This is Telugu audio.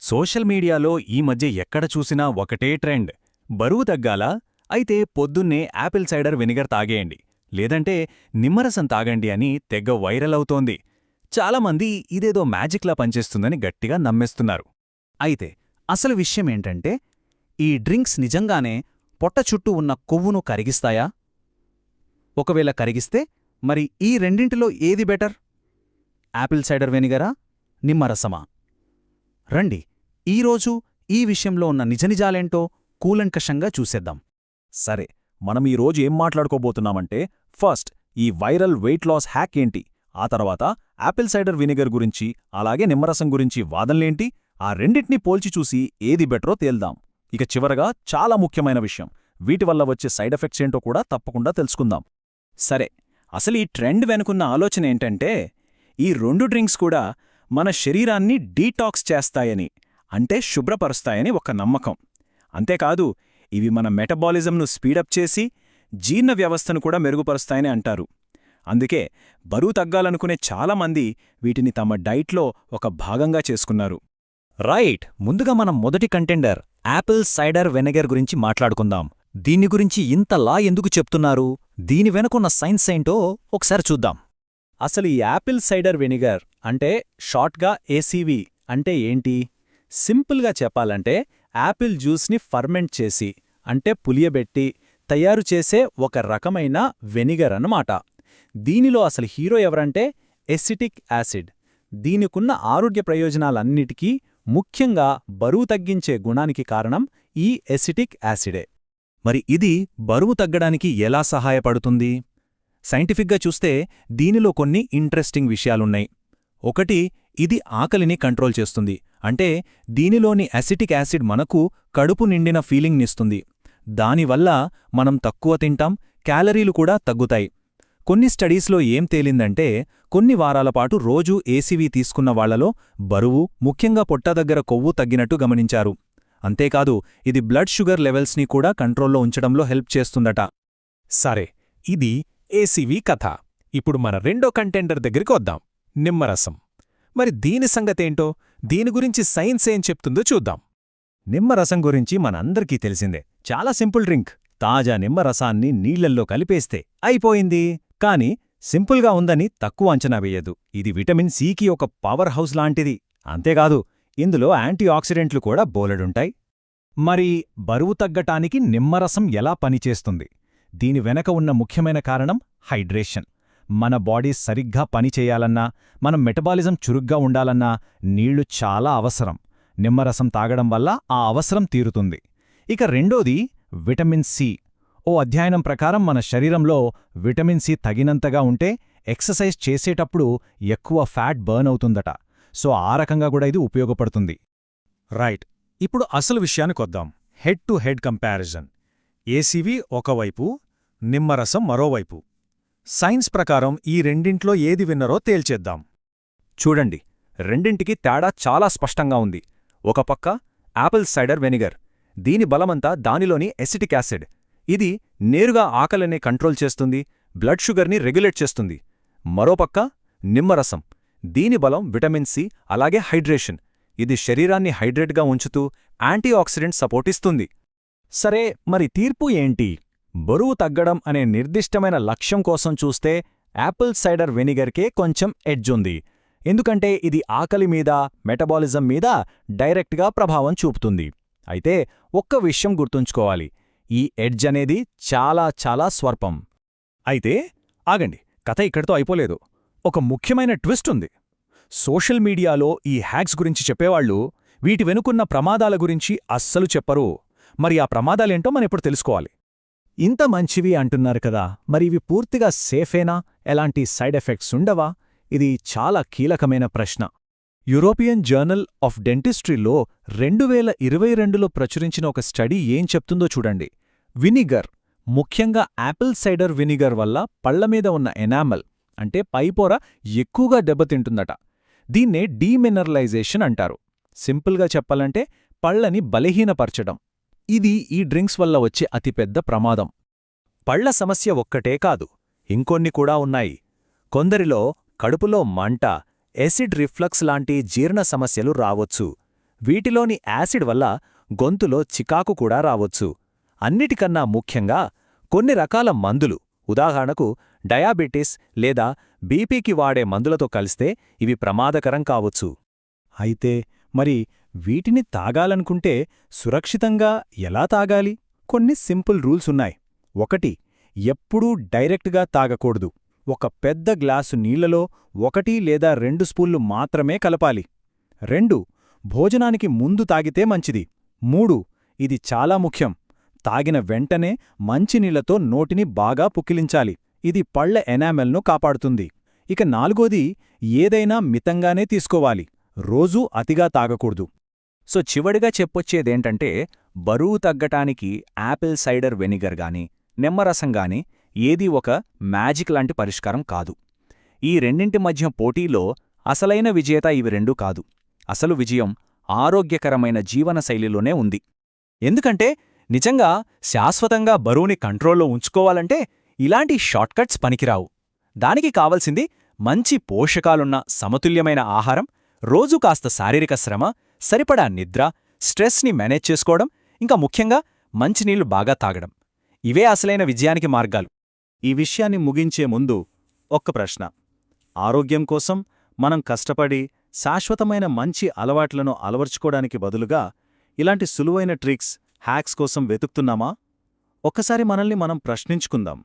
సోషల్ మీడియాలో ఈ మధ్య ఎక్కడ చూసినా ఒకటే ట్రెండ్. బరువు తగ్గాలా? అయితే పొద్దున్నే యాపిల్ సైడర్ వెనిగర్ తాగేయండి, లేదంటే నిమ్మరసం తాగండి అని తెగ వైరల్ అవుతోంది. చాలామంది ఇదేదో మ్యాజిక్లా పనిచేస్తుందని గట్టిగా నమ్మేస్తున్నారు. అయితే అసలు విషయమేంటంటే, ఈ డ్రింక్స్ నిజంగానే పొట్ట చుట్టూ ఉన్న కొవ్వును కరిగిస్తాయా? ఒకవేళ కరిగిస్తే మరి ఈ రెండింటిలో ఏది బెటర్? యాపిల్ సైడర్ వెనిగరా, నిమ్మరసమా? రండి, ఈరోజు ఈ విషయంలో ఉన్న నిజనిజాలేంటో కూలంకషంగా చూసేద్దాం. సరే, మనం ఈరోజు ఏం మాట్లాడుకోబోతున్నామంటే, ఫస్ట్ ఈ వైరల్ వెయిట్ లాస్ హ్యాక్ ఏంటి, ఆ తర్వాత యాపిల్ సైడర్ వినిగర్ గురించి, అలాగే నిమ్మరసం గురించి వాదనలేంటి, ఆ రెండింటినీ పోల్చి చూసి ఏది బెటరో తేల్దాం. ఇక చివరగా చాలా ముఖ్యమైన విషయం, వీటి వల్ల వచ్చే సైడ్ ఎఫెక్ట్స్ ఏంటో కూడా తప్పకుండా తెలుసుకుందాం. సరే, అసలు ఈ ట్రెండ్ వెనుకున్న ఆలోచన ఏంటంటే, ఈ రెండు డ్రింక్స్ కూడా మన శరీరాన్ని డీటాక్స్ చేస్తాయని, అంటే శుభ్రపరుస్తాయని ఒక నమ్మకం. అంతేకాదు, ఇవి మన మెటబాలిజంను స్పీడప్ చేసి జీర్ణ వ్యవస్థను కూడా మెరుగుపరుస్తాయని అంటారు. అందుకే బరువు తగ్గాలనుకునే చాలామంది వీటిని తమ డైట్లో ఒక భాగంగా చేసుకున్నారు. రైట్, ముందుగా మనం మొదటి కంటెండర్ యాపిల్ సైడర్ వెనిగర్ గురించి మాట్లాడుకుందాం. దీని గురించి ఇంతలా ఎందుకు చెప్తున్నారు, దీని వెనుకున్న సైన్స్ ఏంటో ఒకసారి చూద్దాం. అసలు ఈ యాపిల్ సైడర్ వెనిగర్ అంటే షార్ట్గా ఏసీవీ అంటే ఏంటి? సింపుల్గా చెప్పాలంటే యాపిల్ జ్యూస్ని ఫర్మెంట్ చేసి, అంటే పులియబెట్టి తయారు చేసే ఒక రకమైన వెనిగర్ అన్నమాట. దీనిలో అసలు హీరో ఎవరంటే ఎసిటిక్ యాసిడ్. దీనికున్న ఆరోగ్య ప్రయోజనాలన్నిటికీ ముఖ్యంగా బరువు తగ్గించే గుణానికి కారణం ఈ ఎసిటిక్ యాసిడే. మరి ఇది బరువు తగ్గడానికి ఎలా సహాయపడుతుంది? సైంటిఫిక్గా చూస్తే దీనిలో కొన్ని ఇంట్రెస్టింగ్ విషయాలున్నాయి. ఒకటి, ఇది ఆకలిని కంట్రోల్ చేస్తుంది. అంటే దీనిలోని అసిటిక్ యాసిడ్ మనకు కడుపు నిండిన ఫీలింగ్నిస్తుంది. దానివల్ల మనం తక్కువ తింటాం, క్యాలరీలు కూడా తగ్గుతాయి. కొన్ని స్టడీస్లో ఏం తేలిందంటే, కొన్ని వారాలపాటు రోజూ ఏసీవీ తీసుకున్న వాళ్లలో బరువు, ముఖ్యంగా పొట్ట దగ్గర కొవ్వు తగ్గినట్టు గమనించారు. అంతేకాదు, ఇది బ్లడ్ షుగర్ లెవెల్స్ని కూడా కంట్రోల్లో ఉంచడంలో హెల్ప్ చేస్తుందట. సరే, ఇది ఏసీవీ కథ. ఇప్పుడు మన రెండో కంటెండర్ దగ్గరికి వద్దాం, నిమ్మరసం. మరి దీని సంగతేంటో, దీని గురించి సైన్స్ ఏం చెప్తుందో చూద్దాం. నిమ్మరసం గురించి మనందరికీ తెలిసిందే. చాలా సింపుల్ డ్రింక్. తాజా నిమ్మరసాన్ని నీళ్లల్లో కలిపేస్తే అయిపోయింది. కాని సింపుల్గా ఉందని తక్కువ అంచనా వేయదు. ఇది విటమిన్ సికి ఒక పవర్ హౌస్ లాంటిది. అంతేకాదు, ఇందులో యాంటీ ఆక్సిడెంట్లు కూడా బోలెడుంటాయి. మరి బరువు తగ్గటానికి నిమ్మరసం ఎలా పనిచేస్తుంది? దీని వెనక ఉన్న ముఖ్యమైన కారణం హైడ్రేషన్. మన బాడీ సరిగ్గా పనిచేయాలన్నా, మనం మెటబాలిజం చురుగ్గా ఉండాలన్నా నీళ్లు చాలా అవసరం. నిమ్మరసం తాగడం వల్ల ఆ అవసరం తీరుతుంది. ఇక రెండోది విటమిన్ సి. ఓ అధ్యయనం ప్రకారం మన శరీరంలో విటమిన్ సి తగినంతగా ఉంటే ఎక్సర్సైజ్ చేసేటప్పుడు ఎక్కువ ఫ్యాట్ బర్న్ అవుతుందట. సో ఆ రకంగా కూడా ఇది ఉపయోగపడుతుంది. రైట్, ఇప్పుడు అసలు విషయానికొద్దాం. Head to head comparison. ACV ఒకవైపు, నిమ్మరసం మరోవైపు. సైన్స్ ప్రకారం ఈ రెండింట్లో ఏది విన్నరో తేల్చేద్దాం. చూడండి, రెండింటికి తేడా చాలా స్పష్టంగా ఉంది. ఒక పక్క యాపిల్ సైడర్ వెనిగర్. దీని బలమంతా దానిలోని ఎసిటిక్ యాసిడ్. ఇది నేరుగా ఆకలిని కంట్రోల్ చేస్తుంది, బ్లడ్ షుగర్ని రెగ్యులేట్ చేస్తుంది. మరోపక్క నిమ్మరసం. దీని బలం విటమిన్ సి, అలాగే హైడ్రేషన్. ఇది శరీరాన్ని హైడ్రేట్గా ఉంచుతూ యాంటీ ఆక్సిడెంట్ సపోర్ట్ ఇస్తుంది. సరే, మరి తీర్పు ఏంటి? బరువు తగ్గడం అనే నిర్దిష్టమైన లక్ష్యం కోసం చూస్తే యాపిల్ సైడర్ వెనిగర్కే కొంచెం ఎడ్జ్ ఉంది. ఎందుకంటే ఇది ఆకలి మీద, మెటబాలిజం మీద డైరెక్ట్గా ప్రభావం చూపుతుంది. అయితే ఒక్క విషయం గుర్తుంచుకోవాలి, ఈ ఎడ్జ్ అనేది చాలా చాలా స్వల్పం. అయితే ఆగండి, కథ ఇక్కడితో అయిపోలేదు. ఒక ముఖ్యమైన ట్విస్ట్ ఉంది. సోషల్ మీడియాలో ఈ హ్యాక్స్ గురించి చెప్పేవాళ్లు వీటి వెనుకున్న ప్రమాదాల గురించి అస్సలు చెప్పరు. మరి ఆ ప్రమాదాలేంటో మనం ఇప్పుడు తెలుసుకోవాలి. ఇంత మంచివి అంటున్నారు కదా, మరి ఇవి పూర్తిగా సేఫేనా? ఎలాంటి సైడ్ ఎఫెక్ట్స్ ఉండవా? ఇది చాలా కీలకమైన ప్రశ్న. యూరోపియన్ జర్నల్ ఆఫ్ డెంటిస్ట్రీలో 2022లో ప్రచురించిన ఒక స్టడీ ఏం చెప్తుందో చూడండి. వినిగర్, ముఖ్యంగా యాపిల్ సైడర్ వినిగర్ వల్ల పళ్లమీద ఉన్న ఎనామల్, అంటే పైపొర ఎక్కువగా దెబ్బతింటుందట. దీన్నే డీమినరలైజేషన్ అంటారు. సింపుల్గా చెప్పాలంటే పళ్లని బలహీనపరచడం. ఇది ఈ డ్రింక్స్ వల్ల వచ్చే అతిపెద్ద ప్రమాదం. పళ్ల సమస్య ఒక్కటే కాదు, ఇంకొన్ని కూడా ఉన్నాయి. కొందరిలో కడుపులో మంట, ఎసిడ్ రిఫ్లక్స్ లాంటి జీర్ణ సమస్యలు రావొచ్చు. వీటిలోని యాసిడ్ వల్ల గొంతులో చికాకు కూడా రావొచ్చు. అన్నిటికన్నా ముఖ్యంగా కొన్ని రకాల మందులు, ఉదాహరణకు డయాబెటిస్ లేదా బీపీకి వాడే మందులతో కలిస్తే ఇవి ప్రమాదకరం కావచ్చు. అయితే మరి వీటిని తాగాలనుకుంటే సురక్షితంగా ఎలా తాగాలి? కొన్ని సింపుల్ రూల్స్ ఉన్నాయి. 1. ఎప్పుడూ డైరెక్ట్గా తాగకూడదు. ఒక పెద్ద గ్లాసు నీళ్లలో 1 లేదా 2 స్పూన్లు మాత్రమే కలపాలి. 2. భోజనానికి ముందు తాగితే మంచిది. 3. ఇది చాలా ముఖ్యం, తాగిన వెంటనే మంచినీళ్లతో నోటిని బాగా పుక్కిలించాలి. ఇది పళ్ల ఎనామెల్ను కాపాడుతుంది. ఇక 4ది, ఏదైనా మితంగానే తీసుకోవాలి, రోజూ అతిగా తాగకూడదు. సో చివడిగా చెప్పొచ్చేదేంటంటే, బరువు తగ్గటానికి యాపిల్ సైడర్ వెనిగర్ గాని నిమ్మరసం గాని ఏదీ ఒక మ్యాజిక్ లాంటి పరిష్కారం కాదు. ఈ రెండింటి మధ్య పోటీలో అసలైన విజేత ఇవి రెండూ కాదు. అసలు విజయం ఆరోగ్యకరమైన జీవనశైలిలోనే ఉంది. ఎందుకంటే నిజంగా శాశ్వతంగా బరువుని కంట్రోల్లో ఉంచుకోవాలంటే ఇలాంటి షార్ట్కట్స్ పనికిరావు. దానికి కావలసింది మంచి పోషకాలున్న సమతుల్యమైన ఆహారం, రోజూ కాస్త శారీరక శ్రమ, సరిపడా నిద్ర, స్ట్రెస్ని మేనేజ్ చేసుకోవడం, ఇంకా ముఖ్యంగా మంచినీళ్లు బాగా తాగడం. ఇవే అసలైన విజయానికి మార్గాలు. ఈ విషయాన్ని ముగించే ముందు ఒక్క ప్రశ్న. ఆరోగ్యం కోసం మనం కష్టపడి శాశ్వతమైన మంచి అలవాట్లను అలవర్చుకోవడానికి బదులుగా ఇలాంటి సులువైన ట్రిక్స్, హ్యాక్స్ కోసం వెతుకుతున్నామా? ఒక్కసారి మనల్ని మనం ప్రశ్నించుకుందాం.